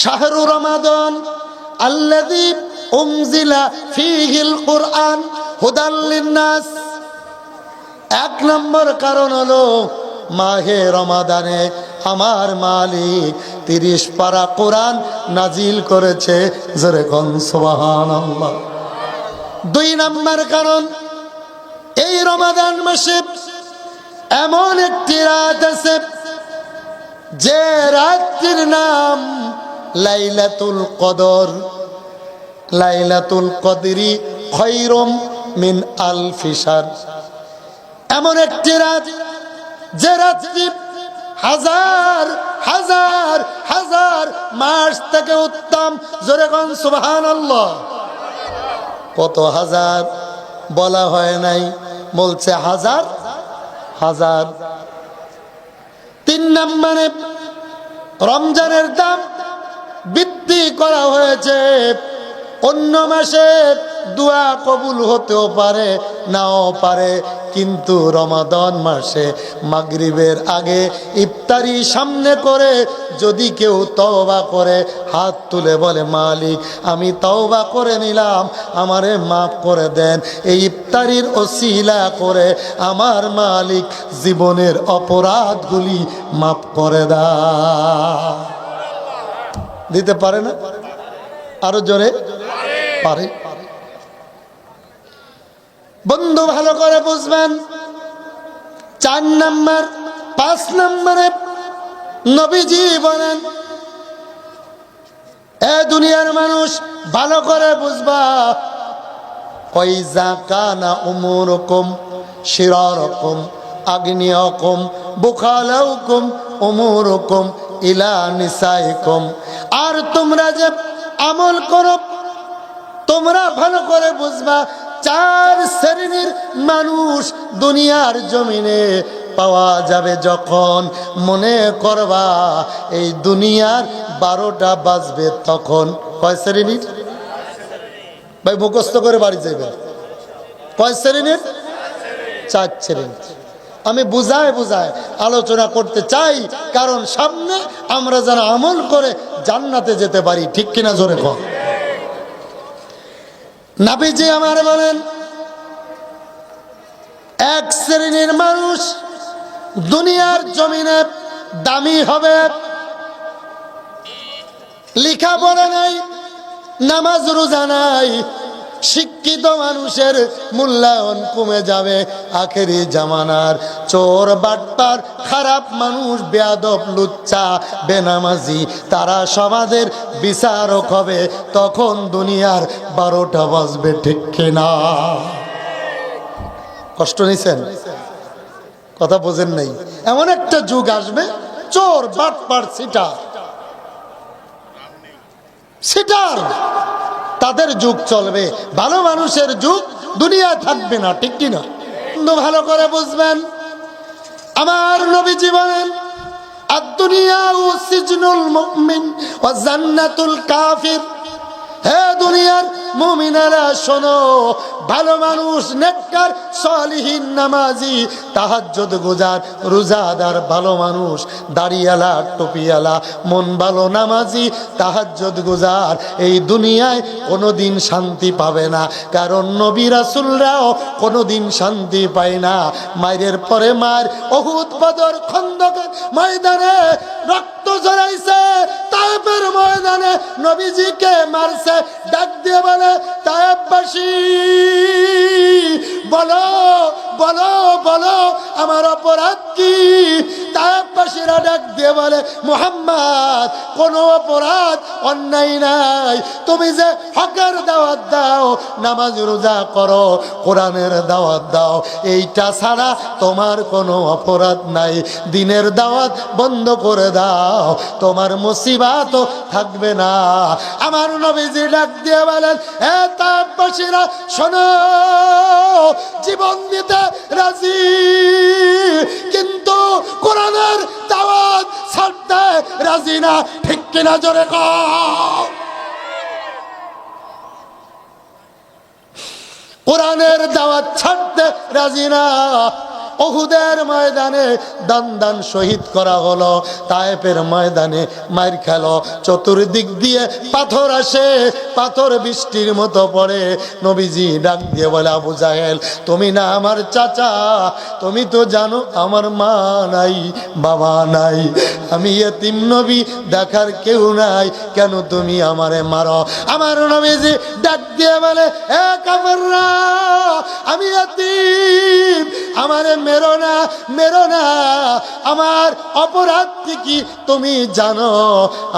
শাহরু রমাদান আল্লাযী উনজিলা ফীহিল কুরআন হুদাল লিন্নাস। এক নম্বর কারণ হলো মাহে রমাদানে আমার মালিক 30 পারা কোরআন নাজিল করেছে, জোরে কোন সুবহানাল্লাহ। 2 নম্বর কারণ, এই রমাদান মাসে এমন একটি রাত আছে যে রাতের নাম লাইলাতুল কদর। লাইলাতুল কদরি খায়রুম মিন আলফি শাহর। এমন একটি রাত যে রাত্রি হাজার হাজার হাজার মাস থেকে উত্তম, জোরে কোন সুবহানাল্লাহ। কত হাজার বলা হয় নাই, বলছে হাজার হাজার। 3 নম্বরে রমজানের দাম বৃদ্ধি করা হয়েছে। অন্য মাসে দোয়া কবুল হতেও পারে, নাও পারে, কিন্তু রমাদান মাসে মাগরিবের আগে ইফতারি সামনে করে যদি কেউ তওবা করে, হাত তুলে বলে মালিক আমি তওবা করে নিলাম, আমারে মাফ করে দেন, এই ইফতারির ওসিলা করে আমার মালিক জীবনের অপরাধগুলি মাফ করে দেয়। দিতে পারে না? আরো জোরে পারে। বন্ধু ভালো করে বুঝবেন। 4 নম্বর, 5 নম্বরে নবীজি বলেন, এ দুনিয়ার মানুষ ভালো করে বুঝবা, ওয়াইজা কানা উমুরুকুম শিরারকুম আগনিয়াকুম বুখালাউকুম উমুরুকুম ইলা নিসাইকুম। আর তোমরা যে আমল করো, তোমরা ভালো করে বুঝবা 4 শ্রেণীর মানুষ দুনিয়ার জমিনে পাওয়া যাবে যখন মনে করবা এই দুনিয়ার 12টা বাজবে তখন। কয় শ্রেণীর? ভাই মুখস্থ করে বাড়ি যাবে। কয় শ্রেণীর? 4 শ্রেণীর। আমি বুঝায় বুঝায় আলোচনা করতে চাই, কারণ সামনে আমরা যারা আমল করে জান্নাতে যেতে পারি, ঠিক কিনা জোরে কর। নবীজি আমার বলেন, 1 শ্রেণীর মানুষ দুনিয়ার জমিনে দামি হবে, লেখাপড়া নাই, নামাজ রোজা নাই, শিক্ষিত মানুষের মূল্যায়ন কমে যাবে। আখেরি জামানার চোর বাটপার খারাপ মানুষ, বেয়াদব লুচ্চা বেনামাজি, তারা সমাজের বিচারক হবে, তখন দুনিয়ার 12টা বাজবে, ঠিক কিনা? কষ্ট নিছেন? কথা বোঝেন নাই? এমন একটা যুগ আসবে, চোর বাটপার সিটার তাদের যুগ চলবে, ভালো মানুষের যুগ দুনিয়া থাকবে না, ঠিক কিনা? ভালো করে বুঝবেন। আমার নবীজি বলেন, আদ-দুনিয়া সিজনুল মুমিন ওয়া জান্নাতুল কাফির। হে দুনিয়ার মুমিনেরা শোনো, ভালো মানুষ, নেককার, সলিহিন, নামাজি, তাহাজ্জুদ গুজার, রোজাদার, ভালো মানুষ, দাড়িওয়ালা, টুপিওয়ালা, মন ভালো, নামাজি, তাহাজ্জুদ গুজার, এই দুনিয়ায় কোনোদিন শান্তি পাবে না। কারণ নবী রাসূলরাও কোনোদিন শান্তি পায় না। মায়ের পরে মার, উহুদ, বদর, খন্দকের ময়দানে রক্ত ঝরাইছে, তায়েফের ময়দানে নবীজিকে মারছে। ডাক দিয়ে বলে, তায়েফবাসী বলো বলো বলো আমার অপরাধ কি? তায়েফবাসীরা ডাক দিয়ে বলে, মুহাম্মদ কোনো অপরাধ অন্যায় নাই, তুমি যে হকের দাওয়াত দাও, নামাজ রোজা করো, কোরআনের দাওয়াত দাও, এইটা ছাড়া তোমার কোনো অপরাধ নাই। দিনের দাওয়াত বন্ধ করে দাও, তোমার মুসিবত থাকবে না। আমার নবীজি ডাক দিয়ে বলেন, হে তায়েফবাসীরা শোনো, জীবন দিতে রাজি, কিন্তু কোরআনের দাওয়াত ছাড়তে রাজি না, ঠিক কিনা জোরে কও। কোরআনের দাওয়াত ছাড়তে রাজি না। উহুদের ময়দানে দান দান শহীদ করা হলো, তায়েফের ময়দানে মার খেলো, চতুর্দিক দিয়ে পাথর আসে, পাথর বৃষ্টির মতো পড়ে। নবীজি ডাক দিয়ে বলে, আবু জাহেল তুমি না আমার চাচা, তুমি তো জানো আমার মা নাই বাবা নাই, আমি এতিম নবী, দেখার কেউ নাই, কেন তুমি আমারে মারো? আমার নবীজি ডাক দিয়ে বলে, এ কাফেররা, আমি এতিম, আমারে মেরো না, মেরো না, আমার অপরাধটি কি তুমি জানো?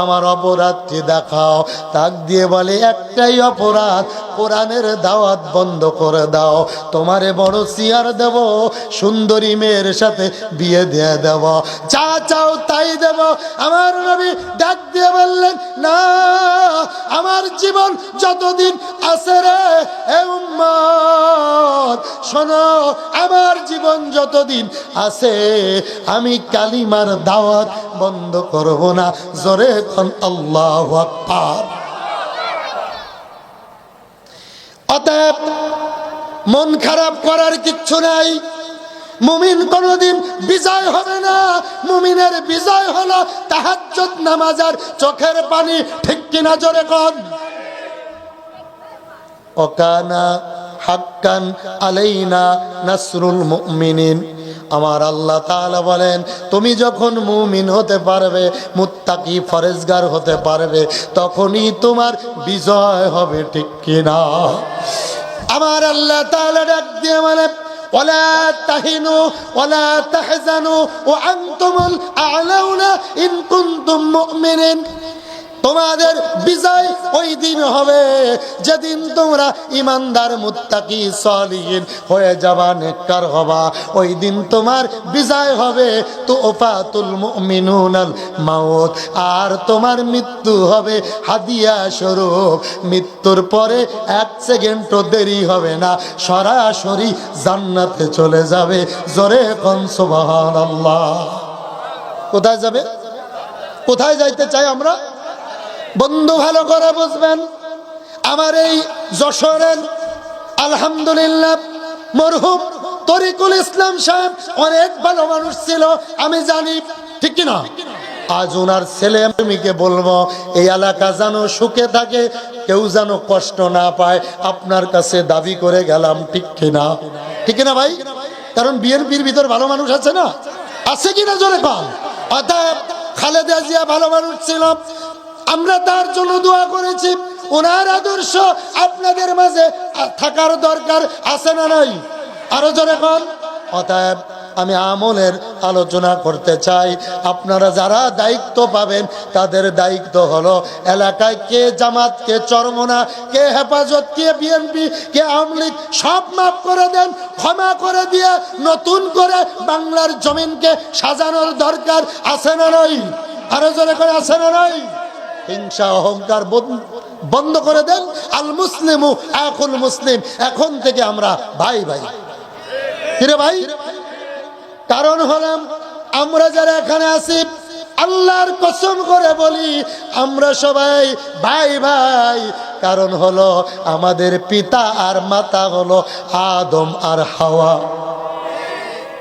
আমার অপরাধটি দেখাও। তাক দিয়ে বলে, একটাই অপরাধ, কোরআনের দাওয়াত বন্ধ করে দাও, তোমারে বড় চেয়ার দেব, সুন্দরী মেয়ের সাথে বিয়ে দিয়ে দেব, যা চাও তাই দেব। আমার নবী ডাক দিয়ে বললেন, না, আমার জীবন যতদিন আছে রে এ উম্মত, শোনো, আমার জীবন যতদিন আছে আমি কালিমার দাওয়াত বন্ধ করব না। জোরে কোন আল্লাহু আকবার। অতএব মন খারাপ করার কিচ্ছু নাই। মুমিন কোনদিন বিজয় হবে না। মুমিনের বিজয় হলো তাহাজ্জুদ নামাজের চোখের পানি, ঠিক কিনা জোরে কোন? ওয়াকানা হাক্কান আলাইনা নাসরুল মুমিনিন। আমার আল্লাহ তাআলা বলেন, তুমি যখন মুমিন হতে পারবে, মুত্তাকি ফরেজগার হতে পারবে, তখনই তোমার বিজয় হবে, ঠিক কিনা? আমার আল্লাহ তাআলা ডাক দিয়ে বলে, ওয়ালা তাহিনু ওয়ালা তাহজানু ওয়া আনতুমুল আ'লাউনা ইন কুনতুম মুমিনিন। তোমাদের বিজয় ওই দিন হবে যেদিন তোমরা ইমানদার মুত্তাকি সালিহিন হয়ে যাবা, নেককার হবা, ওই দিন তোমার বিজয় হবে। তুফাতুল মুমিনুনাল মাউত, আর তোমার মৃত্যু হবে হাদিয়া স্বরূপ। মৃত্যুর পরে এক সেকেন্ডও দেরি হবে না, সরাসরি জান্নাতে চলে যাবে। জোরে কোন সুবহানাল্লাহ। কোথায় যাবে? কোথায় যাইতে চাই আমরা? বন্ধু ভালো করে বুঝবেন, আমার এই যশোরের আলহামদুলিল্লাহ মরহুম তরিকুল ইসলাম সাহেব অনেক ভালো মানুষ ছিল, আমি জানি, ঠিক কিনা? আজ ওনার ছেলে মেয়েকে বলবো, এই এলাকা যেন সুখে থাকে, কেউ যেন কষ্ট না পায়, আপনার কাছে দাবি করে গেলাম, ঠিক কিনা? ঠিক কিনা ভাই? কারণ বিএনপির ভিতর ভালো মানুষ আছে না, আছে কিনা জোরে কন? অতএব খালেদা জিয়া ভালো মানুষ ছিল, আমরা তার জন্য দোয়া করেছি। ওনার আদর্শ আপনাদের মাঝে থাকার দরকার আছে না নাই? আরো জোরে কোন? অতএব আমি আমলের আলোচনা করতে চাই। আপনারা যারা দায়িত্ব পাবেন, তাদের দায়িত্ব হলো এলাকায় কে জামাত, কে চরমনা, কে হেফাজত, কে বিএনপি, কে আওয়ামী লীগ, সব মাফ করে দেন, ক্ষমা করে দিয়ে নতুন করে বাংলার জমিনকে সাজানোর দরকার আছে না নাই? আরো জোরে করে আছে না নাই? হিংসা অহংকার বন্ধ করে দেন। আল মুসলিমু আখুল মুসলিম, এখন থেকে আমরা ভাই ভাই। কিরে ভাই? কারণ হলাম আমরা যারা এখানে আছি, আল্লাহর কসম করে বলি, আমরা সবাই ভাই ভাই। কারণ হলো আমাদের পিতা আর মাতা হলো আদম আর হাওয়া।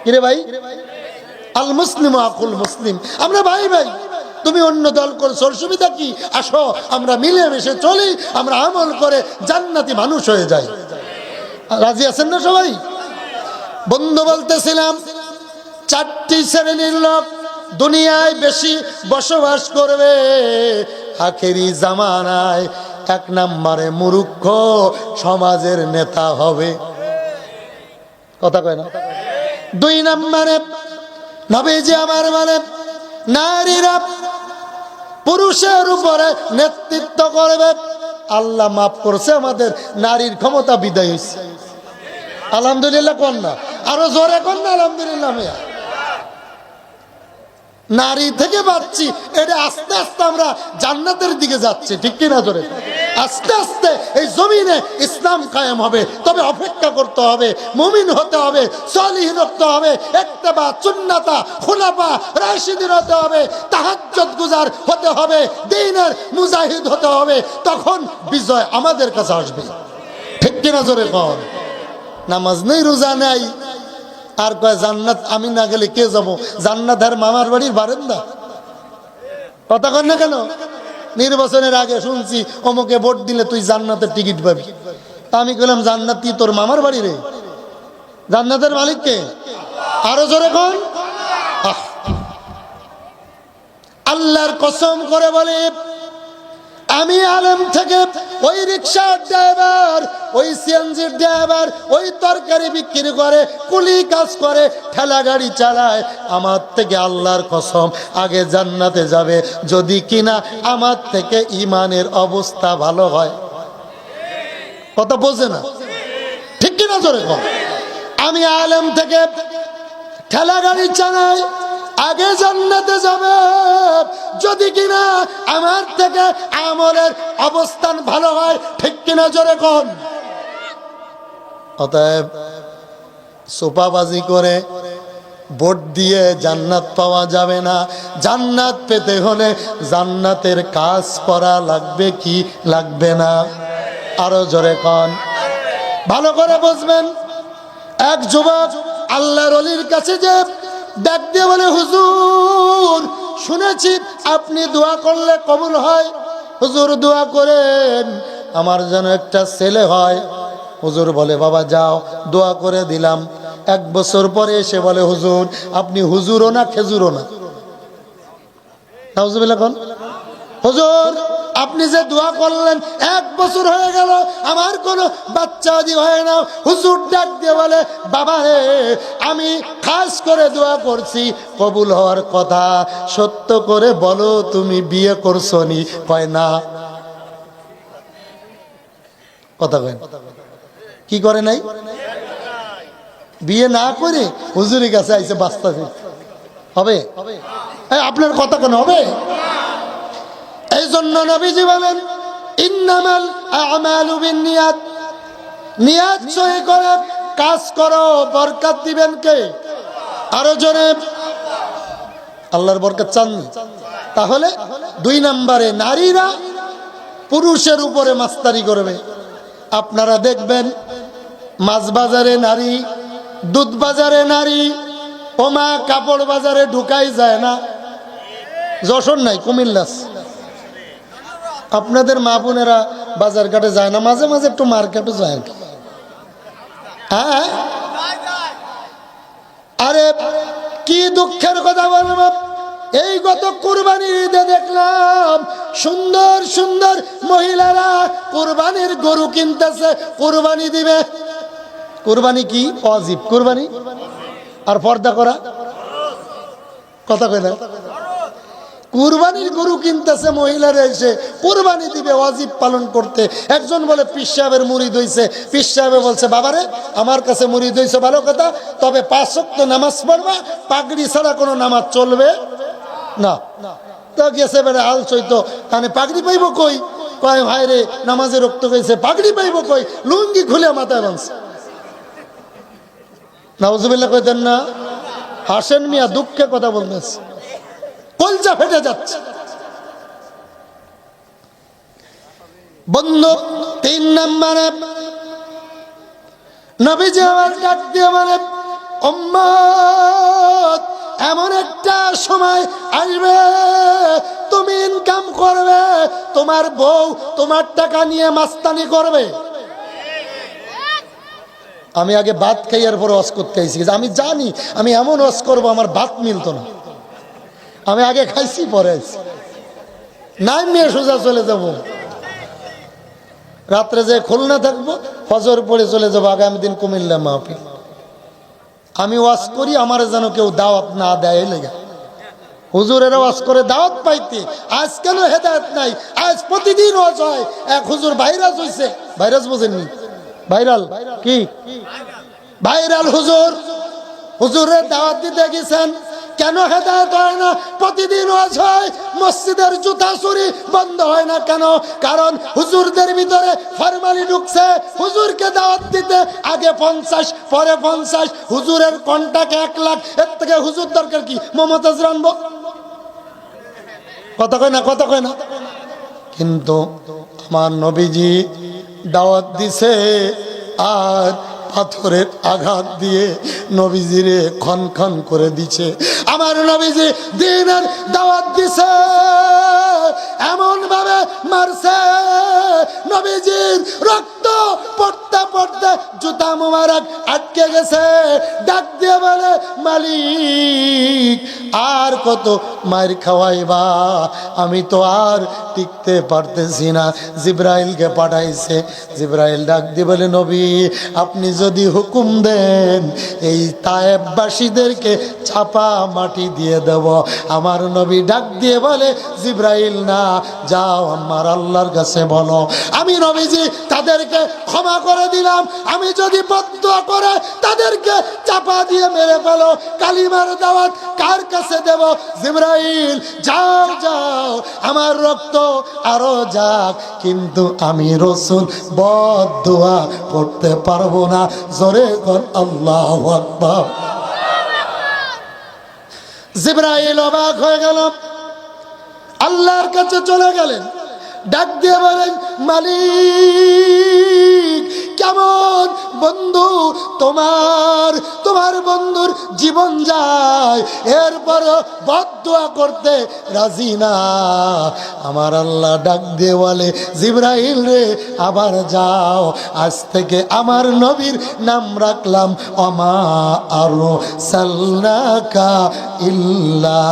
কিরে ভাই? আল মুসলিমু আখুল মুসলিম, আমরা ভাই ভাই। তুমি অন্য দল করছো, অসুবিধা কি? আসো আমরা মিলেমিশে চলি, আমরা আমল করে জান্নাতি মানুষ হয়ে যাই। রাজি আছেন না সবাই? বন্ধু বলতেছিলাম, চারটি শ্রেণীর লোক দুনিয়ায় বেশি বসবাস করবে আখেরি জামানায়। এক নম্বরে মূর্খ সমাজের নেতা হবে, কথা কয় না? দুই নম্বরে নবীজি আমার মানে নারীরা পুরুষের উপরে নেতৃত্ব করবে। আল্লাহ মাফ করছে, আমাদের নারীর ক্ষমতা বিদায় হয়েছে, আলহামদুলিল্লাহ। কোন না? আরো জোরে কোন না আলহামদুলিল্লাহ। মেয়া নারী থেকে বাঁচছি, এটা আস্তে আস্তে আমরা জান্নাতের দিকে যাচ্ছি, ঠিক কিনা জোরে? আস্তে আস্তে এই জমিনে ইসলাম কায়েম হবে, তবে অপেক্ষা করতে হবে, মুমিন হতে হবে, সালিহিন হতে হবে, ইত্তেবা সুন্নাতা খুলাফা রাশিদিন হতে হবে, তাহাজ্জুদ গুজার হতে হবে, দ্বীনের মুজাহিদ হতে হবে, তখন বিজয় আমাদের কাছে আসবে, ঠিক কিনা জোরে কর? নামাজ নেই, রোজা নাই, আর কয় জান্নাত আমি না গেলে কে যাব? জান্নাত আর মামার বাড়ির বারান্দা। কথা কন না কেন? নির্বাচনের আগে শুনছি অমুকে ভোট দিলে তুই জান্নাতের টিকিট পাবি। আমি বললাম জান্নাত কি তোর মামার বাড়ি রে? জান্নাতের মালিক কে? আরো জোরে কোন? আল্লাহর কসম করে বলে, আমি আলেম থেকে ওই রিক্সার ড্রাইভার, ওই সিএনজির ড্রাইভার, ওই তরকারি বিক্রি করে, কুলি কাজ করে, ঠেলা গাড়ি চালায়, আমার থেকে আল্লাহর কসম আগে জান্নাতে যাবে যদি কিনা আমার থেকে ইমানের অবস্থা ভালো হয়। কথা বোঝে না? ঠিক কিনা জোরে কর। আমি আলেম থেকে ঠেলা গাড়ি চালাই, আগে জান্নাতে যাবে যদি কিনা আমার থেকে আমলের অবস্থান ভালো হয়। ঠিক কিনা জোরে কোন? অতএব সোপাবাজি করে ভোট দিয়ে জান্নাত পাওয়া যাবে না। জান্নাত পেতে হলে জান্নাতের কাজ করা লাগবে কি লাগবে না? আরো জোরে কোন। ভালো করে বুঝবেন। এক যুবক আল্লাহর ওলির কাছে যে ডাক দিয়ে বলে, হুজুর শুনেছি আপনি দোয়া করলে কবুল হয়, হুজুর দোয়া করেন আমার যেন একটা ছেলে হয়। হুজুর বলে, বাবা যাও, দোয়া করে দিলাম। 1 বছর পরে এসে বলে, হুজুর আপনি হুজুরও না খেজুরও না। নাউজুবিল্লাহ কোন? হুজুর আপনি যে দোয়া করলেন 1 বছর হয়ে গেল, আমার কোনো বাচ্চা আদি হয় না। হুজুর ডাক দিয়ে বলে, বাবা হে আমি খাস করে দোয়া করছি কবুল হওয়ার কথা, সত্য করে বলো তুমি বিয়ে করছো নি? কয় না। কথা কয় কি করে নাই? বিয়ে না করে হুজুরের কাছে আইসে বাস্তা হবে? আপনার কথা কেন হবে? এই জন্য নবীজি বলেন, ইন্নামাল আমালু বিন্নিয়াত, নিয়াত সহি করে কাজ করো, বরকত দিবেন কে? আরো জোরে। আল্লাহর বরকত চান? তাহলে 2 নম্বরে নারীরা পুরুষের উপরে মাস্তারি করবে। আপনারা দেখবেন মাছ বাজারে নারী, দুধ বাজারে নারী, ওমা কাপড় বাজারে ঢুকাই যায় না। যশোর নাই, কুমিল্লা। আপনাদের মা বোনেরা বাজার ঘাটে যায় না? মাঝে মাঝে একটু মার্কেটে যায় আর কি। হ্যাঁ, আরে কি দুঃখের কথা বলবো। এই গত কুরবানির ঈদে দেখলাম সুন্দর সুন্দর মহিলারা কুরবানির গরু কিনতেছে, কুরবানি দিবে। কুরবানি কি ওয়াজিব? কুরবানি আর পর্দা করা। কথা কই না? কুরবানির গরু কিনতেছে মহিলারা, এসে কুরবানি দিবে ওয়াজিব পালন করতে। একজন বলে পীর সাহেবের মুরিদ হইছে। পীর সাহেব বলছে, বাবারে আমার কাছে মুরিদ হইছে ভালো কথা, তবে 5 ওয়াক্ত নামাজ পড়বা, পাগড়ি ছাড়া কোনো নামাজ চলবে না। তো গেছে বেড়ে হাল চৈতো, মানে পাগড়ি পাইব কই? কয় ভাই রে নামাজে রক্ত গেছে, পাগড়ি পাইব কই? লুঙ্গি খুলে মাথায় বাঁধছে। নাউজুবিল্লাহ কইতেন না? হাসেন মিয়া, দুঃখে কথা বলতেছে, কলজা ফেটে যাচ্ছে। বন্ধু 3 নম্বরে নবীজি আমার ডাক দিয়ে বলে, উম্মত এমন একটা সময় আসবে তুমি ইনকাম করবে, তোমার বউ তোমার টাকা নিয়ে মাস্তানি করবে। আমি আগে ভাত খাই এর পর ওয়াজ করতে আইছি, আমি জানি আমি এমন ওয়াজ করবো আমার ভাত মিলতো না। আমি আগে খাইছি পরে আইছি, নাই নিয়ে সোজা চলে যাব। রাত্রে যে খুলনা থাকবো, ফজর পড়ে চলে যাবো আগামী দিন কুমিল্লা মাহফিল। আমি ওয়াজ করি, আমার যেন কেউ দাওয়াত না দেয় লেগে। হুজুরের ওয়াজ করে দাওয়াত পাইতে, আজ কেন হেদায়েত নাই? আজ প্রতিদিন ওয়াজ হয়। এক হুজুর ভাইরাস হইছে, ভাইরাস বোঝেননি? ভাইরাল কি? ভাইরাল হুজুর, হুজুরের দাওয়াত দিতে গেছেন, কেন হেদায়েত হয় না? প্রতিদিন ওয়াজ হয়, মসজিদের জুতা চুরি বন্ধ হয় না কেন? কারণ হুজুরদের ভিতরে ফরমালি ঢুকছে। হুজুরকে দাওয়াত দিতে আগে 50, পরে 50, হুজুরের কন্টাক্ট 1 লাখ। এর থেকে হুজুর দরকার কি? মমতাজ রানবো? কথা কয় না? কথা কয় না? কিন্তু আমার নবীজি দাওয়াত দিছে, আর পাথরের আঘাত দিয়ে নবীজিরে খন খন করে দিছে। আমার নবীজি দ্বীনের দাওয়াত দিছে, এমন ভাবে মারছে নবীজির রক্ত পড়তে পড়তে জুতা মোবারক আটকে গেছে। ডাক দিয়ে বলে, মালিক আর কত মার খাওয়াইবা, আমি তো আর টিকতে পারতেছি না। জিব্রাইলকে পাঠাইছে। জিব্রাইল ডাক দিয়ে বলে, নবী আপনি যদি হুকুম দেন এই তায়েববাসীদেরকে চাপা মাটি দিয়ে দেব। আমার নবী ডাক দিয়ে বলে, জিব্রাইল না, যাও আমার আল্লাহর কাছে বলো আমি নবীজি তাদেরকে ক্ষমা করে দিলাম, আমি যদি বদদুয়া করে তাদেরকে চাপা দিয়ে মেরে ফেলো, কালিমার দাওয়াত কার কাছে দেব? জিব্রাইল যাও যাও, আমার রক্ত আরো যাক, কিন্তু আমি রাসূল বদদুয়া করতে পারবো না। জোরে কর আল্লাহু আকবার। জিব্রাইল অবাক হয়ে গেল, আল্লাহর কাছে চলে গেলেন। ডাক দিয়ে বলেন, মালিক কেমন বন্ধু তোমার, তোমার বন্ধুর জীবন যায়, এরপর বদদুয়া করতে রাজি না। আমার আল্লাহ ডাক দিয়ে বলে, জিব্রাইল রে আবার যাও, আজ থেকে আমার নবীর নাম রাখলাম ওমা আরসালনাকা ইল্লা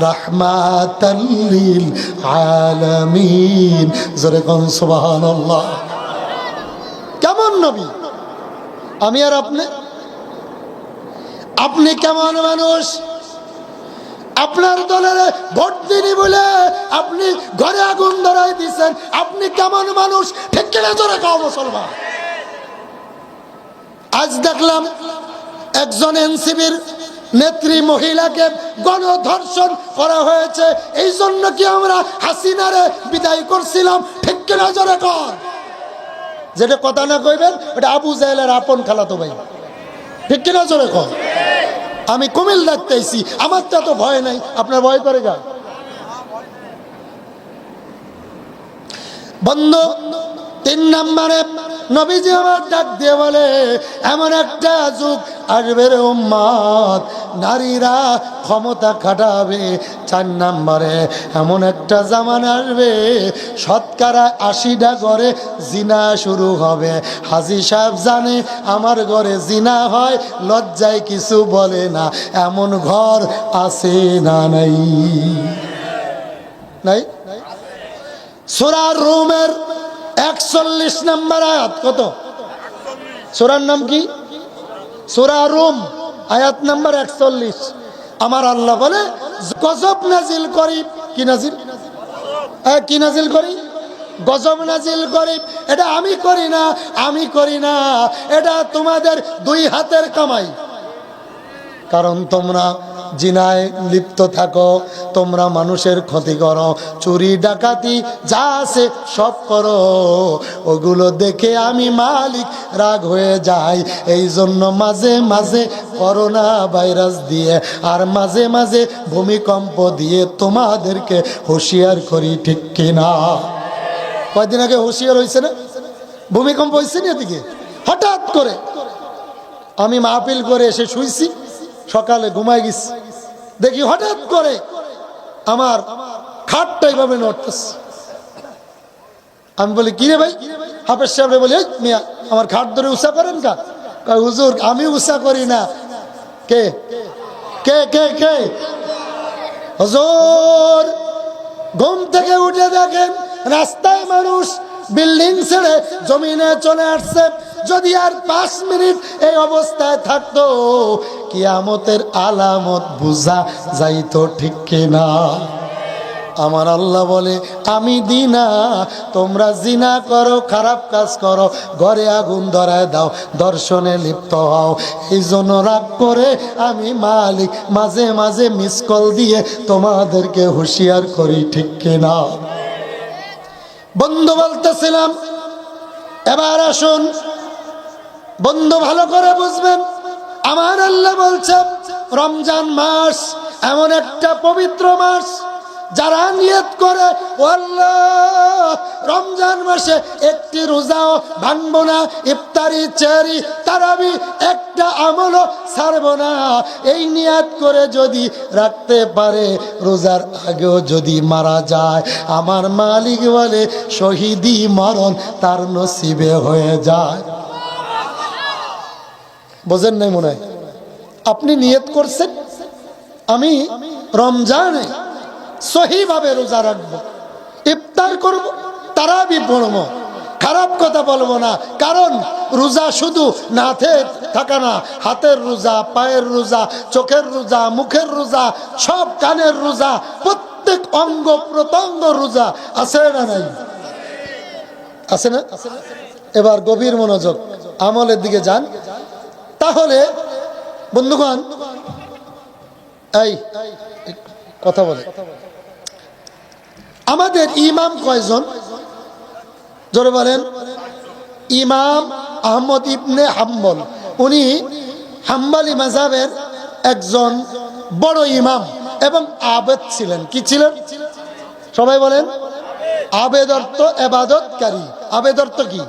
রাহমাতাল লিল আলামিন। জোরে কোন সুবহানাল্লাহ। কেমন নবী আমি আর আপনি? আপনি কেমন মানুষ? আপনার দলের ভোট দিনি বলে আপনি ঘরে আগুন ধরাই দিচ্ছেন, আপনি কেমন মানুষ? ঠিক কিনা জোরে কও মুসলমান। আজ দেখলাম একজন এনসিবির নেত্রী মহিলাকে গণধর্ষণ করা হয়েছে, এই জন্য কি আমরা হাসিনারে বিদায় করছিলাম? ঠিক কিনা জোরে কর। যেটা কথা না কইবেন ওটা আবু জাহেলের আপন খালাতো ভাই। ঠিক কিনা জোরে কর। আমি কুমিল দেখতেছি, আমার তো এত ভয় নাই, আপনার ভয় করে গা বন্ধ। 3 নম্বরে নবীজি আমার ডাক দিয়ে বলে, এমন একটা যুগ আসবে রে উম্মত, নারীরা ক্ষমতা খাটাবে। 4 নম্বরে এমন একটা জামানা আসবে, শতকরা 80টা ঘরে জিনা শুরু হবে। হাজী সাহেব জানে আমার ঘরে জিনা হয়, লজ্জায় কিছু বলে না। এমন ঘর আছে না নাই? নাই? সূরা রুমের 41 নম্বর আয়াত। কত? সূরার নাম কি? সূরা রুম, আয়াত নাম্বার 41। আমার আল্লাহ বলে, গজব নাজিল করি। কি নাজিল? কি নাজিল করি? গজব নাজিল করি। এটা আমি করি না, আমি করি না, এটা তোমাদের 2 হাতের কামাই। কারণ তোমরা জিনায় লিপ্ত থাকো, তোমরা মানুষের ক্ষতি করো, চুরি ডাকাতি যা আছে সব করো, ওগুলো দেখে আমি মালিক রাগ হয়ে যাই। এই জন্য মাঝে মাঝে করোনা ভাইরাস দিয়ে আর মাঝে মাঝে ভূমিকম্প দিয়ে তোমাদেরকে হুঁশিয়ার করি। ঠিক কিনা? কয়েকদিন আগে হুঁশিয়ার হয়েছে না? ভূমিকম্প হয়েছে না এদিকে? হঠাৎ করে আমি মাহফিল করে এসে শুইছি, সকালে ঘুমাই গেছি, দেখি হঠাৎ করে আমার খাটটা এইভাবে নড়তেছে। আমি বলি, কিরে ভাই? হাফেজ সাহেব বলি, এই মিয়া আমার খাট ধরে উষা করেন কা? হুজুর আমি উষা করি না। কে কে কে কে? হুজুর ঘুম থেকে উঠে দেখেন রাস্তায় মানুষ বিল্ডিং ছেড়ে জমিনে চলে আসছে। যদি আর 5 মিনিট এই অবস্থায় থাকতো, কিয়ামতের আলামত বুঝা যাইতো। ঠিক কিনা? আমার আল্লাহ বলে, আমি দিনা, তোমরা জিনা করো, খারাপ কাজ করো, ঘরে আগুন ধরায় দাও, দর্শনে লিপ্ত হও। এই জন্য রাগ করে আমি মালিক মাঝে মাঝে মিস কল দিয়ে তোমাদেরকে হুঁশিয়ার করি। ঠিক কিনা? বন্ধু বলতেছিলাম, এবার আসুন বন্ধু ভালো করে বুঝবেন। আমার আল্লাহ বলছেন, রমজান মাস এমন একটা পবিত্র মাস, যারা নিয়ত করে ও আল্লাহ রমজান মাসে একটি রোজাও ভাঙবো না, ইফতারি চেহারি তারাবি একটা আমলও ছাড়বো না, এই নিয়ত করে যদি রাখতে পারে, রোজার আগেও যদি মারা যায়, আমার মালিক বলে শহীদি মরণ তার নসিবে হয়ে যায়। বোঝেন নাই মনে হয়? আপনি নিয়ত করছেন আমি রমজানে সহিভাবে রোজা রাখবো, ইফতার করব, তারাবি পড়বো, খারাপ কথা বলবো না। কারণ রোজা শুধু নাতে থাকা না, হাতের রোজা, পায়ের রোজা, চোখের রোজা, মুখের রোজা, সব কানের রোজা, প্রত্যেক অঙ্গ প্রত্যঙ্গ রোজা। আছে না নাই? আছে না? এবার গভীর মনোযোগ আমলের দিকে যান। তাহলে বন্ধুগণ, এই কথা বলে, আমাদের ইমাম কয়জন? জোরে বলেন। ইমাম আহমদ ইবনে হাম্বল, উনি হাম্বলি মাযহাবের একজন বড় ইমাম এবং আবেদ ছিলেন। কি ছিলেন? সবাই বলেন। আবেদ অর্থ ইবাদতকারী। আবেদ অর্থ কি?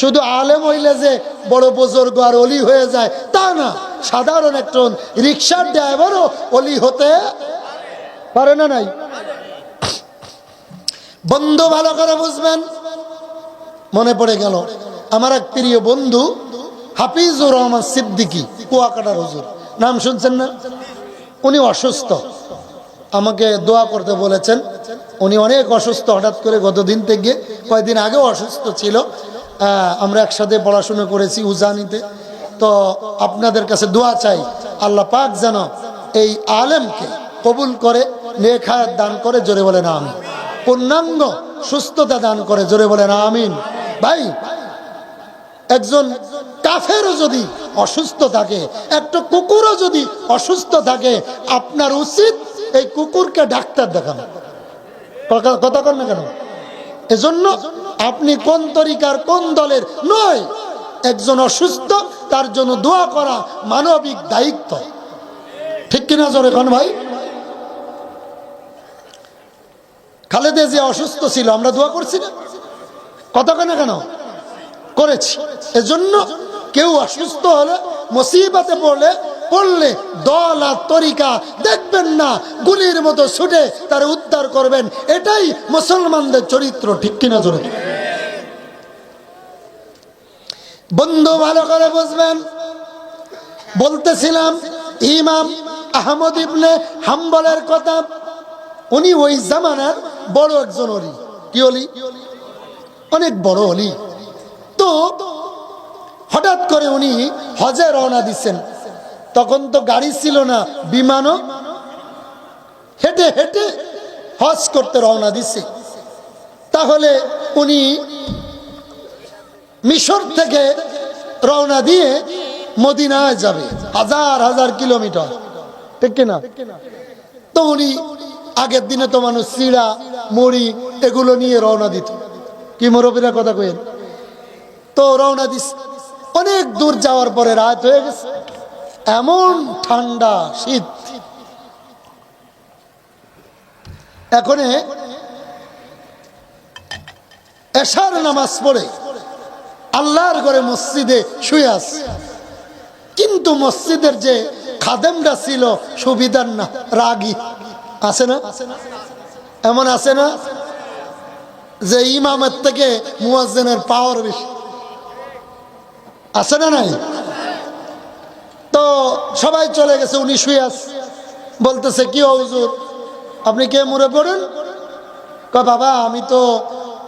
শুধু আলেম হইলে যে বড় বুজুর্গ আর অলি হয়ে যায় তা না, সাধারণ একজন রিক্সার ড্রাইভারও অলি হতে পারে না। নাই বন্ধু, ভালো করে বুঝবেন। মনে পড়ে গেল আমার এক প্রিয় বন্ধু হাফিজুর রহমান সিদ্দিকী, কুয়াকাটার হুজুর, নাম শুনছেন না? উনি অসুস্থ, আমাকে দোয়া করতে বলেছেন। উনি অনেক অসুস্থ, হঠাৎ করে গতদিন থেকে, কয়েকদিন আগেও অসুস্থ ছিল। আমরা একসাথে পড়াশোনা করেছি উজানিতে। তো আপনাদের কাছে দোয়া চাই, আল্লাহ পাক যেন এই আলেমকে কবুল করে, নেক হায়াত দান করে, জোরে বলেন আমিন। পূর্ণাঙ্গ সুস্থতা দান করে, জোরে বলেন আমিন। ভাই, একজন কাফেরও যদি অসুস্থ থাকে, একটা কুকুরও যদি অসুস্থ থাকে, আপনার উচিত এই কুকুরকে ডাক্তার দেখানো। কথা কন না কেন? এজন্য আপনি কোন তরিকার কোন দলের নয়, একজন অসুস্থ তার জন্য দোয়া করা মানবিক দায়িত্ব। ঠিক কিনা জোরে কোন ভাই? খালেদা জিয়া অসুস্থ ছিল, আমরা দোয়া করছি না? কথা কেন কেন করেছি? এজন্য কেউ অসুস্থ হলে, মুসিবতে পড়লে দল আর তরিকা দেখবেন না, গুলির মতো ছুটে তার উদ্ধার করবেন। এটাই মুসলমানদের চরিত্র। ঠিক কিনা জোরে? বন্ধু, ভালো করে বুঝবেন। বলতেছিলাম ইমাম আহমদ ইবনে হাম্বলের কথা। উনি ওই জামানার বড় একজন অলি। কি অলি? অনেক বড় অলি। তো হঠাৎ করে উনি হজে রওনা দিচ্ছেন। তখন তো গাড়ি ছিল না, বিমানও, হেঁটে হেঁটে হজ করতে রওনা দিচ্ছে। তাহলে উনি মিশর থেকে রওনা দিয়ে মদিনায় যাবে, হাজার হাজার কিলোমিটার। ঠিক কিনা? তো উনি আগের দিনে তো মানুষ চিড়া মুড়ি এগুলো নিয়ে রওনা দিত। কি মুরব্বীরা কথা কইেন? তো রওনা দিস, অনেক দূর যাওয়ার পরে রাত হয়ে গেছে, এমন ঠান্ডা শীত। এখন এশার নামাজ পড়ে আল্লাহর ঘরে মসজিদে শুয়ে আছে। কিন্তু মসজিদের যে খাদেমরা ছিল সুবিধার না, রাগী। আছে না? এমন আছে না যে ইমামের থেকে মুয়াজ্জিনের পাওয়ার বেশি? আছে না নাই? তো সবাই চলে গেছে, উনি শুয়ে আছে। বলতেছে, কি হুজুর আপনি কে মরে পড়েন? কয়, বাবা আমি তো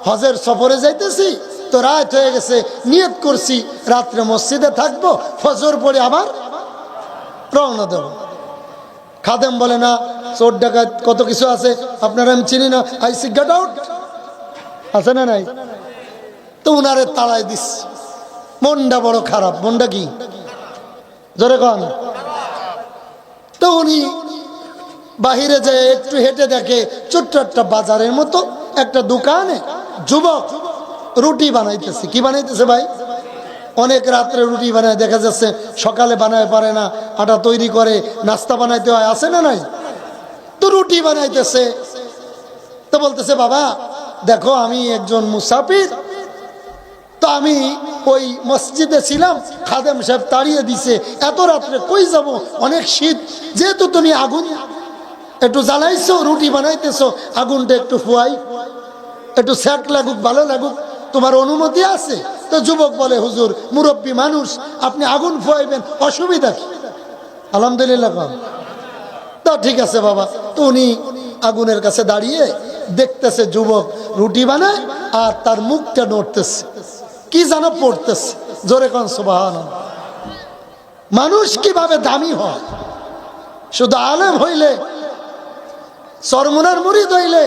হজের সফরে যাইতেছি, তো রাত হয়ে গেছে, নিয়ত করছি রাত্রে মসজিদে থাকবো, ফজর পরে আবার রওনা দেব। খাদেম বলে, না, চোর ডাকাত কত কিছু আছে, আপনারা আমি চিনি না, আই সি গেট আউট। আছে না নাই? তো উনারে তাড়াই দিস। মনটা বড় খারাপ। মনটা কি? জোরে কন। তো উনি বাহিরে যায়, একটু হেঁটে দেখে ছোট্ট একটা বাজারের মতো একটা দোকানে যুবক রুটি বানাইতেছে। কি বানাইতেছে ভাই? অনেক রাত্রে রুটি বানায়, দেখা যাচ্ছে সকালে বানায় পারে না, আটা তৈরি করে নাস্তা বানাইতে হয়। আছে না নাই? তো রুটি বানাইতেছে, তো বলতেছে, বাবা দেখো আমি একজন মুসাফির, তো আমি ওই মসজিদে ছিলাম, খাদেম সাহেব তাড়িয়ে দিছে, এত রাত্রে কই যাব, অনেক শীত, যেহেতু তুমি আগুন একটু জ্বালাইছো, রুটি বানাইতেছো, আগুনটা একটু ফুয়াই, একটু স্যাক লাগুক, ভালো লাগুক, তোমার অনুমতি আছে? তো যুবক বলে, হুজুর মুরব্বী মানুষ, আপনি আগুন ফুয়াইবেন, অসুবিধা কি? আলহামদুলিল্লাহ। তো ঠিক আছে বাবা। তো উনি আগুনের কাছে দাঁড়িয়ে দেখতেছে যুবক রুটি বানায় আর তার মুখটা নড়তেছে, কি যেন পড়তেছে, জোরে কোন সুবহানাল্লাহ। মানুষ কিভাবে দামি হয়, শুধু আলেম হইলে, সরমুনার মুরিদ হইলে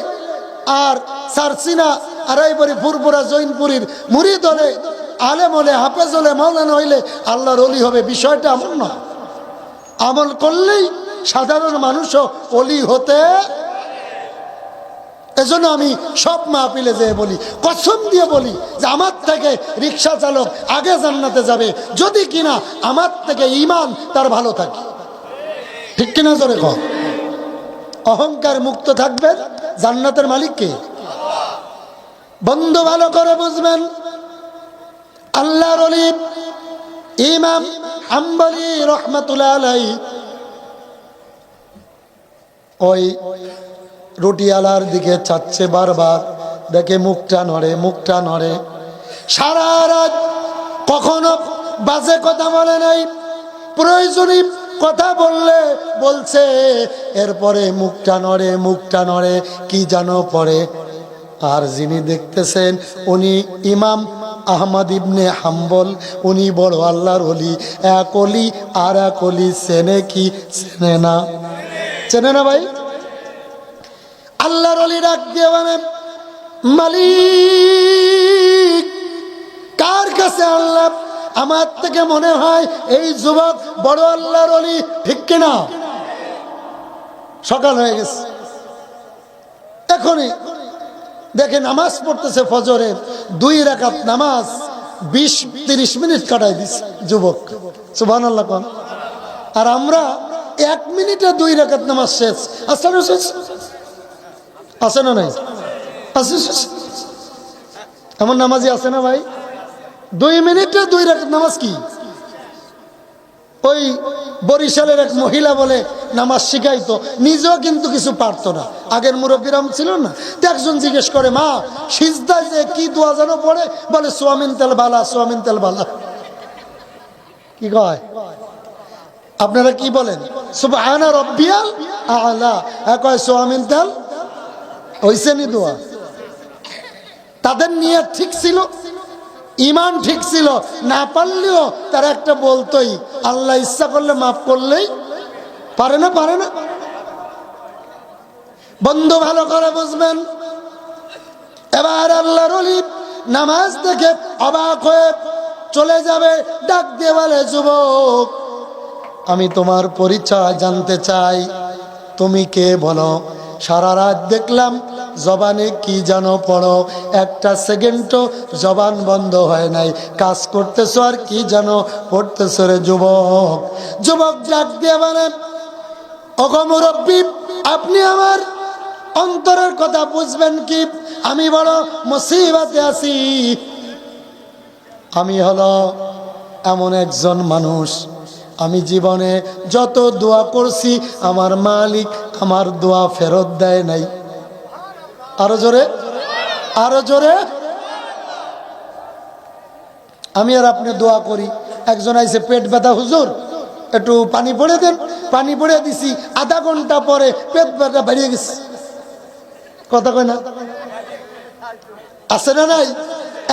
আর সারসিনা আড়াইবাড়ি ফুরপুরা জৈনপুরীর মুরিদ হলে, আলেম হলে, হাফেজ হলে, মাওলানা হইলে আল্লাহর ওলি হবে, বিষয়টা এমন না। আমল করলেই সাধারণ মানুষও ওলি হতে। এজন্য আমি সব মাহফিলে যেয়ে বলি, কসম দিয়ে বলি যে আমার থেকে রিক্সা চালক আগে জান্নাতে যাবে যদি কিনা আমার থেকে ঈমান তার ভালো থাকে। ঠিক কিনা জোরে কও। অহংকার মুক্ত থাকবেন, জান্নাতের মালিক কে? বন্ধু ভালো করে বুঝবেন, আল্লাহর ওলি ইমাম হাম্বলি রাহমাতুল্লাহ আলাইহি ওই রুটিওয়ালার দিকে চাচ্ছে বারবার, দেখে মুখটা নড়ে, মুখটা নড়ে। সারা রাত কখনো বাজে কথা বলে নাই, প্রয়োজনীয় কথা বলছে, এরপরে মুখটা নড়ে, মুখটা নড়ে, কি জানো পড়ে। আর যিনি দেখতেছেন উনি ইমাম আহমদ ইবনে হাম্বল, উনি বড় আল্লাহর ওলি। এক ওলি আর এক ওলি চেনে কি চেনে না? চেনে না ভাই? আল্লাহর ওলি ডাক দিয়ে বলে, মালিক কার কাছে আল্লাহ? আমার থেকে মনে হয় এই যুবক বড় আল্লাহর ওলি, ঠিক কিনা? সকাল হয়ে গেছে, এখনই দেখে নামাজ পড়তেছে ফজরের 2 রাকাত নামাজ 20-30 মিনিট কাটাই দিচ্ছে যুবক। সুবহানাল্লাহ কোন। আর আমরা 1 মিনিটে 2 রাকাত নামাজ শেষ। আছে না নাই? আছে। এমন নামাজি আছে না ভাই? 2 মিনিটে 2 রাকাত নামাজ কি? ওই বরিশালের এক মহিলা বলে নামাজ শিখাইতো, নিজেও কিন্তু কিছু পারতো না। আগের মুরব্বীরাম ছিল না, তো একজন জিজ্ঞেস করে, মা সিজদায় যে কি দোয়া যেন পড়ে? বলে সোয়ামিন তেল বালা, সোয়ামিন তেল বালা। কি কয়? আপনারা কি বলেন? সুবহানা রাব্বিয়াল আলা। কয় সোয়ামিন তেল। হইছে নি দোয়া? তাদের নিয়ত ঠিক ছিল, ইমান ঠিক ছিল, না পারলেও তারা একটা বলতোই, আল্লাহ ইচ্ছা করলে মাফ করলেই পারে না, পারে না। বন্ধু ভালো করে বুঝবেন, এবার আল্লাহর ওলি নামাজ দেখে অবাক হয়ে চলে যাবে, ডাক দিয়ে বলে, যুবক আমি তোমার পরিচয় জানতে চাই, তুমি কে বলো? সারা রাত দেখলাম জবানে কি জানো পড়ো, একটা সেকেন্ডও জবান বন্ধ হয় নাই, কাজ করতেছো আর কি জানো পড়তেছো রে যুবক। যুবক ডাক দিয়ে বলে, ওগো মুরব্বি, আপনি আমার অন্তরের কথা বুঝবেন কি? আমি বড় মুসিবতে আছি। আমি হলো এমন একজন মানুষ, আমি জীবনে যত দোয়া করছি আমার মালিক আমার দোয়া ফেরত দেয় নাই। আরো জোরে, আরো জোরে। আমি আর আপনি দোয়া করি, একজন আইসে পেট ব্যথা, হুজুর একটু পানি পড়ে দেন, পানি পড়ে দিছি, আধা ঘন্টা পরে পেট ব্যথা বেরিয়ে গেছে। কথা কয় না? আছে না নাই?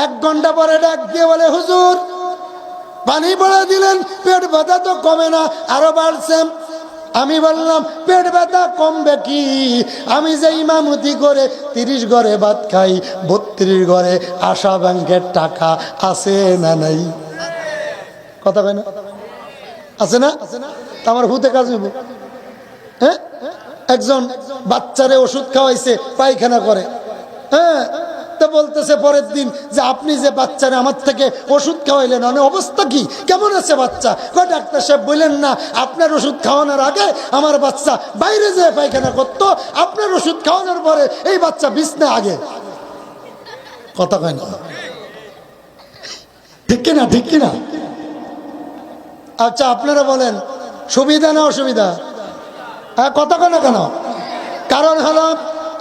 1 ঘন্টা পরে ডাক দিয়ে বলে, হুজুর পানি পড়ে দিলেন, পেট ব্যথা তো কমে না, আরো বাড়ছে। আমি বললাম, পেট ব্যথা কমবে কি? আমি যে ইমামতি করে 30 ঘরে ভাত খাই, 32 ঘরে আশা ব্যাংকের টাকা আছে না নাই? কথা কয় না? আছে না? আমার হুতে কাজ হইব। হ্যাঁ, একজন বাচ্চারে ওষুধ খাওয়াইছে, পায়খানা করে, হ্যাঁ তো বলতেছে পরের দিন যে আপনি যে বাচ্চারা আমার থেকে ওষুধ খাওয়াইলেন অনেক অবস্থা কি, কেমন আছে বাচ্চা? কয় ডাক্তার সাহেব বললেন না, আপনার ওষুধ খাওয়ানোর আগে আমার বাচ্চা বাইরে যেয়ে পায়খানা করতো, আপনার ওষুধ খাওয়ানোর পরে এই বাচ্চা বিছনা আগে। কথা কয় না, ঠিক কিনা? ঠিক কিনা? আচ্ছা আপনারা বলেন সুবিধা না অসুবিধা? হ্যাঁ, কথা কয় না কেন? কারণ হলো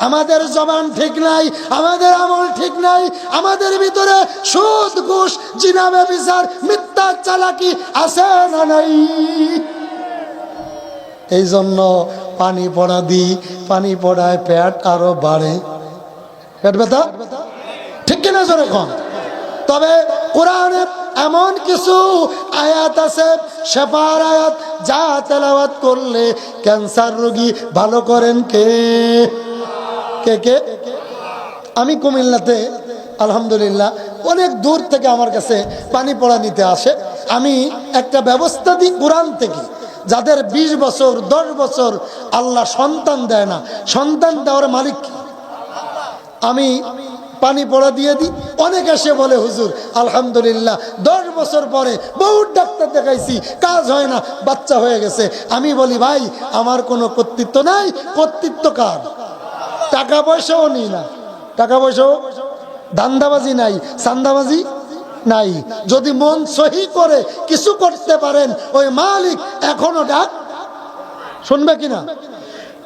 আমাদের জবান ঠিক নাই, আমাদের আমল ঠিক নাই, আমাদের ভিতরে সুদ ঘুষ জিনা ব্যভিচার মিথ্যা চালাকি আছে না নাই? এই জন্য পানি পড়া দিই, পানি পড়ায় পেট আরো বাড়ে, পেট ব্যথা, ঠিক কিনা জোরে কম? তবে কোরআনে এমন কিছু আয়াত আছে, শেফার আয়াত, যা তেলাওয়াত করলে ক্যান্সার রোগী ভালো করেন কে? কে কে? আমি কুমিল্লাতে আলহামদুলিল্লাহ অনেক দূর থেকে আমার কাছে পানি পড়া নিতে আসে। আমি একটা ব্যবস্থা দিই কোরআন থেকে, যাদের 20 বছর 10 বছর আল্লাহ সন্তান দেয় না, সন্তান দেওয়ার মালিক কি? আমি পানি পড়া দিয়ে দিই। অনেক এসে বলে হুজুর আলহামদুলিল্লাহ 10 বছর পরে বহুত ডাক্তার দেখাইছি, কাজ হয় না, বাচ্চা হয়ে গেছে। আমি বলি ভাই আমার কোনো কর্তৃত্ব নাই, কর্তৃত্ব কার? টাকা পয়সাও নিই না, টাকা পয়সাও, ধান্দাবাজি নাই, চান্দাবাজি নাই। যদি মন সহি করে কিছু করতে পারেন ওই মালিক এখনো ডাক শুনবে কিনা?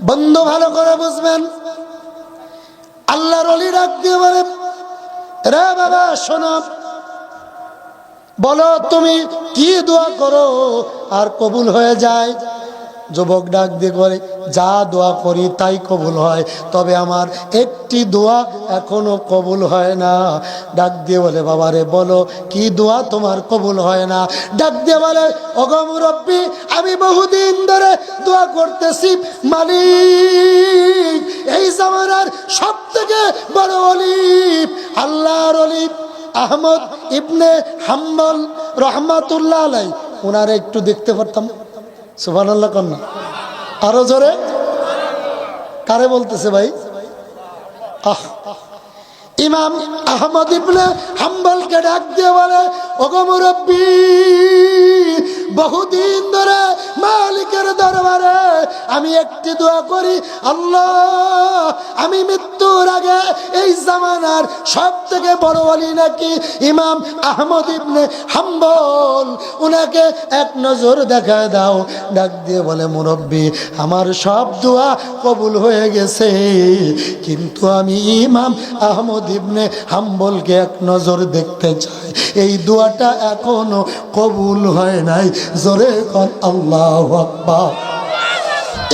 বন্ধু ভালো করে বুঝবেন, আল্লাহর ওলি ডাক দিয়ে বলে রে বাবা শোনো, বলো তুমি কি দোয়া করো আর কবুল হয়ে যায়? যুবক ডাক দিয়ে করে, যা দোয়া করি তাই কবুল হয়, তবে আমার একটি দোয়া এখনো কবুল হয় না। ডাক দিয়ে বলে বাবারে বলো কি দোয়া তোমার কবুল হয় না? ডাক দিয়ে বলে ওগো মুরব্বি, আমি বহুদিন ধরে দোয়া করতেছি, মালিক এই জামানার সব থেকে বড় ওলি আল্লাহর ওলি আহমদ ইবনে হাম্বল রহমাতুল্লাহ আলাই, ওনারে একটু দেখতে পারতাম। সুবহানাল্লাহ কন্যা আরো জোরে। কারে বলতেছে ভাই? ইমাম আহমদ ইবনে হাম্বলকে ডাক দিয়ে বলে ওগো মুরব্বি, বহুদিন ধরে মালিকের দরবারে আমি একটি দোয়া করি, আল্লাহ আমি মৃত্যুর আগে এই জামানার সব থেকে বড় ওলি নাকি ইমাম আহমদ ইবনে হাম্বল, উনাকে এক নজর দেখা দাও। ডাক দিয়ে বলে মুরব্বি, আমার সব দোয়া কবুল হয়ে গেছে, কিন্তু আমি ইমাম আহমদ ইবনে হাম্বলকে এক নজর দেখতে চাই, এই দোয়াটা এখনো কবুল হয় নাই। জোরে কর আল্লাহু আকবার।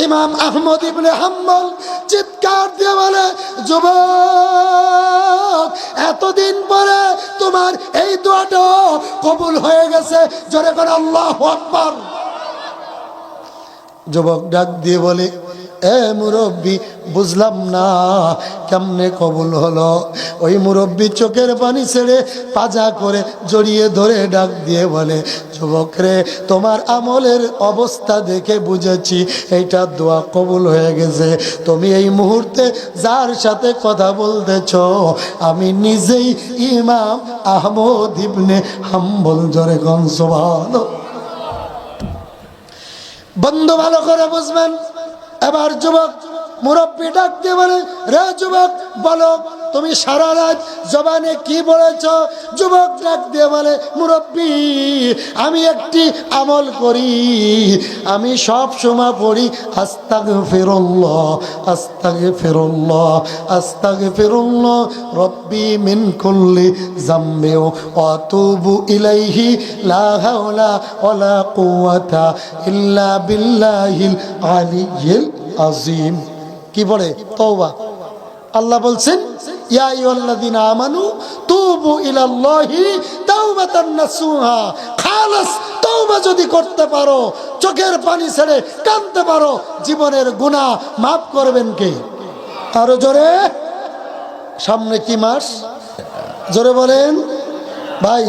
ইমাম আহমদ ইবনে হাম্বল চিৎকার দিয়ে বলে যুবক, এতদিন পরে তোমার এই দোয়াটা কবুল হয়ে গেছে, জোরে কর আল্লাহু আকবার। যুবক ডাক দিয়ে বলে এ মুরব্বি, বুঝলাম না কেমনে কবুল হলো? ওই মুরব্বি চোখের পানি ছেড়ে পাজা করে জড়িয়ে ধরে ডাক দিয়ে বলে যুবক রে, তোমার আমলের অবস্থা দেখে বুঝেছি এইটা দোয়া কবুল হয়ে গেছে। তুমি এই মুহূর্তে যার সাথে কথা বলতেছ আমি নিজেই ইমাম আহমদ ইবনে হাম্বল। জোরে কোন সুবহানাল্লাহ। বন্ধু ভালো করে বুঝবেন। এবার যুবক মুরব্বি ডাক দিয়ে বলে রে যুবক, বলো তুমি সারা রাত জবানে কি বলেছ? যুবক ডাক দিয়ে বলে মুরব্বি, আমি একটি আমল করি, আমি সব সময় পড়ি আস্তাগফিরুল্লাহ আস্তাগফিরুল্লাহ আস্তাগফিরুল্লাহ রব্বি মিন কুল্লি যামবি ওয়া আতুবু ইলাইহি লা হাওলা ওয়ালা কুওয়াতা ইল্লা বিল্লাহিল আলিয়্যিল আযীম। কি পড়ে? তওবা। আল্লাহ বলছেন ইয়া আইয়ুহাল্লাযীনা আমানু তুবু ইলাল্লাহি তাওবাতান নাসুহা। খালাস তওবা যদি করতে পারো, চোখের পানি ছেড়ে কাঁদতে পারো, জীবনের গুনাহ মাফ করবেন কে? আরো জোরে। সামনে কি মাস? জোরে বলেন। ভাই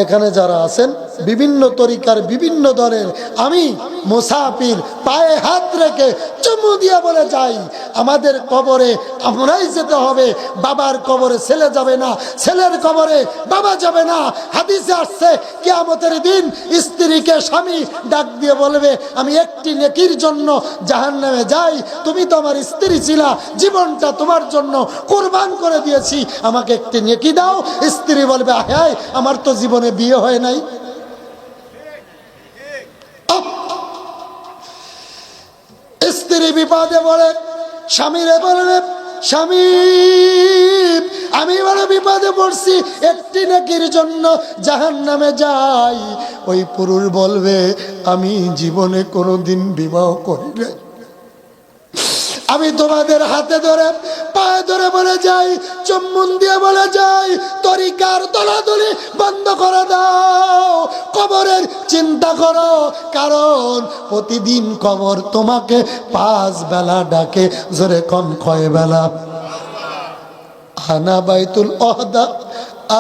এখানে যারা আছেন বিভিন্ন তরিকার বিভিন্ন দলের আমি মুসাফির পায়ে হাত রেখে চুমু দিয়ে বলে যাই, আমাদের কবরে আমরাই যেতে হবে, বাবার কবরে ছেলে যাবে না, ছেলের কবরে বাবা যাবে না। হাদিসে আসছে কিয়ামতের দিন স্ত্রীকে স্বামী ডাক দিয়ে বলবে, আমি একটি নেকির জন্য জাহান্নামে যাই, তুমি তো আমার স্ত্রী ছিলা, জীবনটা তোমার জন্য কুরবান করে দিয়েছি, আমাকে একটি নেকি দাও। স্ত্রী বলবে, হ্যাঁ আমার তো জীবনে বিয়ে হয় নাই। স্ত্রী বিপদে বলে স্বামীরে বলবে, স্বামী আমি বড় বিপদে পড়ছি, একটি নেকির জন্য জাহান্নামে যাই। ওই পুরুষ বলবে, আমি জীবনে কোনোদিন বিবাহ করি নাই, আমি তোমাদের হাতে ধরে পায়ে ধরে বলে যাই, চুম্বন দিয়ে বলে যাই, তরিকার দলাদলি বন্ধ করে দাও, কবরের চিন্তা করো, কারণ প্রতিদিন কবর তোমাকে 5 বেলা ডাকে। জোরে কম, কয় বেলা? আনা বাইতুল ওহদা,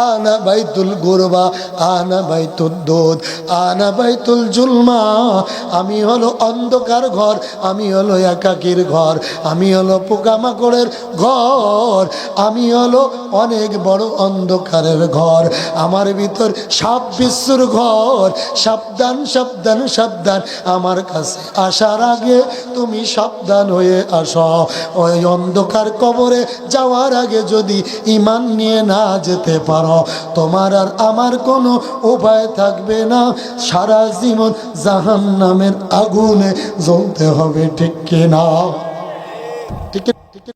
আনা বাইতুল গুরবা, আনা বাইতুল দুধ, আনা বাইতুল জুলমা। আমি হলো অন্ধকার ঘর, আমি হলো একাকীর ঘর, আমি হলো পোকামাকড়ের ঘর, আমি হলো অনেক বড় অন্ধকারের ঘর, আমার ভিতর সাপ বিচ্ছুর ঘর। সাবধান সাবধান সাবধান, আমার কাছে আসার আগে তুমি সাবধান হয়ে আসো। ওই অন্ধকার কবরে যাওয়ার আগে যদি ঈমান নিয়ে না যেতে পারো, তোমার আর আমার কোনো উপায় থাকবে না, সারা জীবন জাহান্নামের আগুনে জ্বলতে হবে। ঠিক কিনা? ঠিক